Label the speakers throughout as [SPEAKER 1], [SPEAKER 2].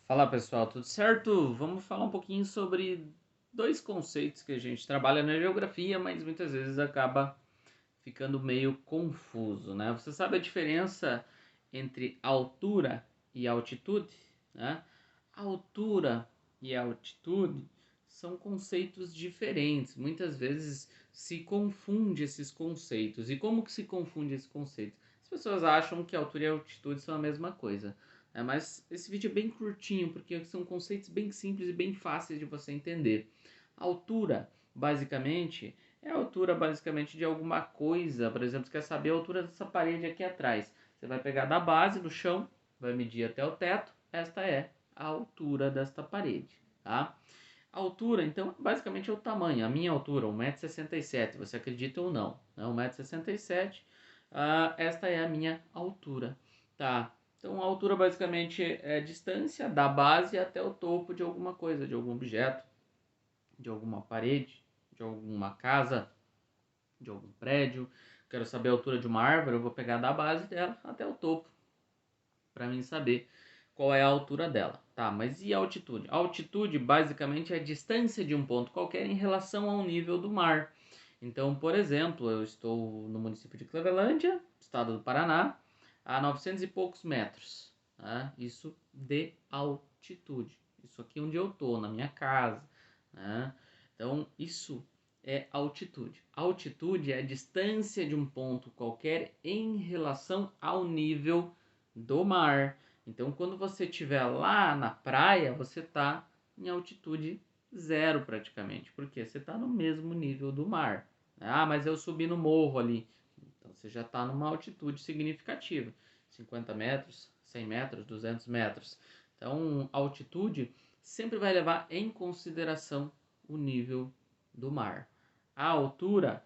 [SPEAKER 1] Fala pessoal, tudo certo? Vamos falar um pouquinho sobre dois conceitos que a gente trabalha na geografia, mas muitas vezes acaba ficando meio confuso, né? Você sabe a diferença entre altura e altitude, né? Altura e altitude são conceitos diferentes. Muitas vezes se confunde esses conceitos. E como que se confunde esse conceito? As pessoas acham que altura e altitude são a mesma coisa. Mas esse vídeo é bem curtinho, porque são conceitos bem simples e bem fáceis de você entender. Altura, basicamente, é a altura basicamente de alguma coisa. Por exemplo, você quer saber a altura dessa parede aqui atrás. Você vai pegar da base do chão, vai medir até o teto. Esta é a altura desta parede, tá? A altura, então, basicamente é o tamanho. A minha altura, 1,67 m, você acredita ou não, né? 1,67 m, esta é a minha altura, tá? Então, a altura basicamente é a distância da base até o topo de alguma coisa, de algum objeto, de alguma parede, de alguma casa, de algum prédio. Quero saber a altura de uma árvore, eu vou pegar da base dela até o topo, para mim saber qual é a altura dela. Tá, mas e a altitude? A altitude basicamente é a distância de um ponto qualquer em relação ao nível do mar. Então, por exemplo, eu estou no município de Clevelândia, estado do Paraná, a 900 e poucos metros. Né? Isso de altitude. Isso aqui onde eu estou, na minha casa. Né? Então, isso é altitude. Altitude é a distância de um ponto qualquer em relação ao nível do mar. Então, quando você estiver lá na praia, você está em altitude zero praticamente, porque você está no mesmo nível do mar. Ah, mas eu subi no morro ali. Então, você já está numa altitude significativa. 50 metros, 100 metros, 200 metros. Então, altitude sempre vai levar em consideração o nível do mar. A altura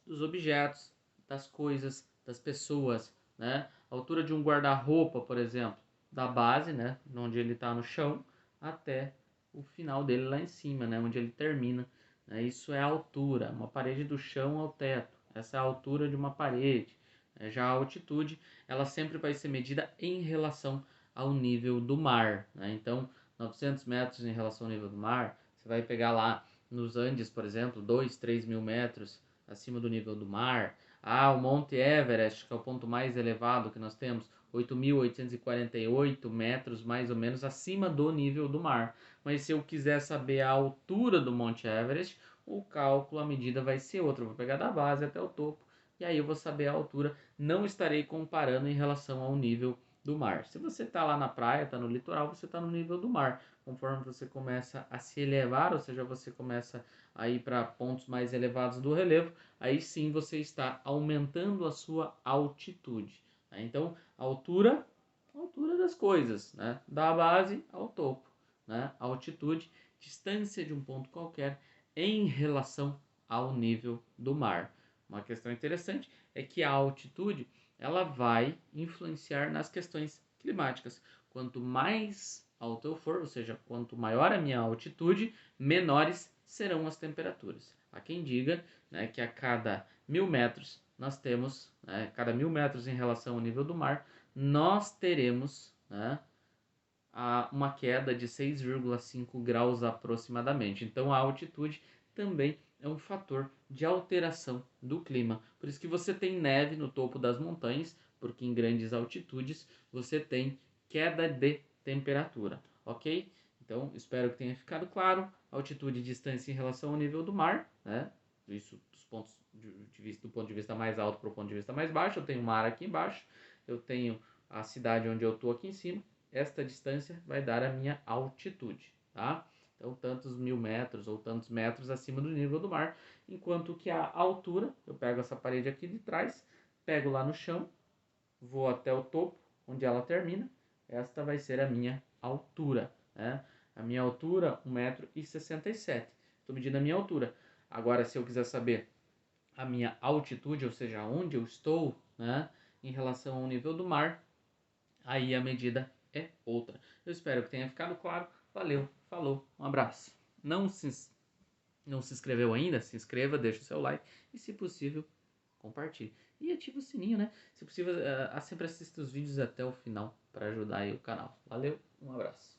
[SPEAKER 1] dos objetos, das coisas, das pessoas, né? A altura de um guarda-roupa, por exemplo, da base, né, onde ele está no chão, até o final dele lá em cima, né, onde ele termina. Né? Isso é a altura, uma parede do chão ao teto. Essa é a altura de uma parede. Já a altitude, ela sempre vai ser medida em relação ao nível do mar. Né? Então, 900 metros em relação ao nível do mar, você vai pegar lá nos Andes, por exemplo, 2, 3 mil metros acima do nível do mar. O Monte Everest, que é o ponto mais elevado que nós temos, 8.848 metros mais ou menos acima do nível do mar. Mas se eu quiser saber a altura do Monte Everest, o cálculo, a medida vai ser outra. Eu vou pegar da base até o topo e aí eu vou saber a altura. Não estarei comparando em relação ao nível do mar. Se você está lá na praia, está no litoral, você está no nível do mar. Conforme você começa a se elevar, ou seja, você começa a ir para pontos mais elevados do relevo, aí sim você está aumentando a sua altitude. Né? Então, altura das coisas, né? Da base ao topo. Né? Altitude, distância de um ponto qualquer em relação ao nível do mar. Uma questão interessante é que a altitude ela vai influenciar nas questões climáticas. Quanto mais alto eu for, ou seja, quanto maior a minha altitude, menores serão as temperaturas. Há quem diga, né, que a cada 1.000 metros nós temos, né, cada 1.000 metros em relação ao nível do mar, nós teremos, né, uma queda de 6,5 graus aproximadamente. Então a altitude também é um fator de alteração do clima. Por isso que você tem neve no topo das montanhas, porque em grandes altitudes você tem queda de temperatura, ok? Então espero que tenha ficado claro. Altitude e distância em relação ao nível do mar, né? Isso dos pontos de vista, do ponto de vista mais alto para o ponto de vista mais baixo. Eu tenho mar aqui embaixo, eu tenho a cidade onde eu estou aqui em cima. Esta distância vai dar a minha altitude, tá? Então, tantos 1.000 metros ou tantos metros acima do nível do mar, enquanto que a altura, eu pego essa parede aqui de trás, pego lá no chão, vou até o topo, onde ela termina, esta vai ser a minha altura, né? A minha altura, 1,67 m. Estou medindo a minha altura. Agora, se eu quiser saber a minha altitude, ou seja, onde eu estou, né, em relação ao nível do mar, aí a medida é outra. Eu espero que tenha ficado claro. Valeu, falou, um abraço. Não se inscreveu ainda? Se inscreva, deixa o seu like e, se possível, compartilhe. E ative o sininho, né? Se possível, sempre assista os vídeos até o final para ajudar aí o canal. Valeu! Um abraço.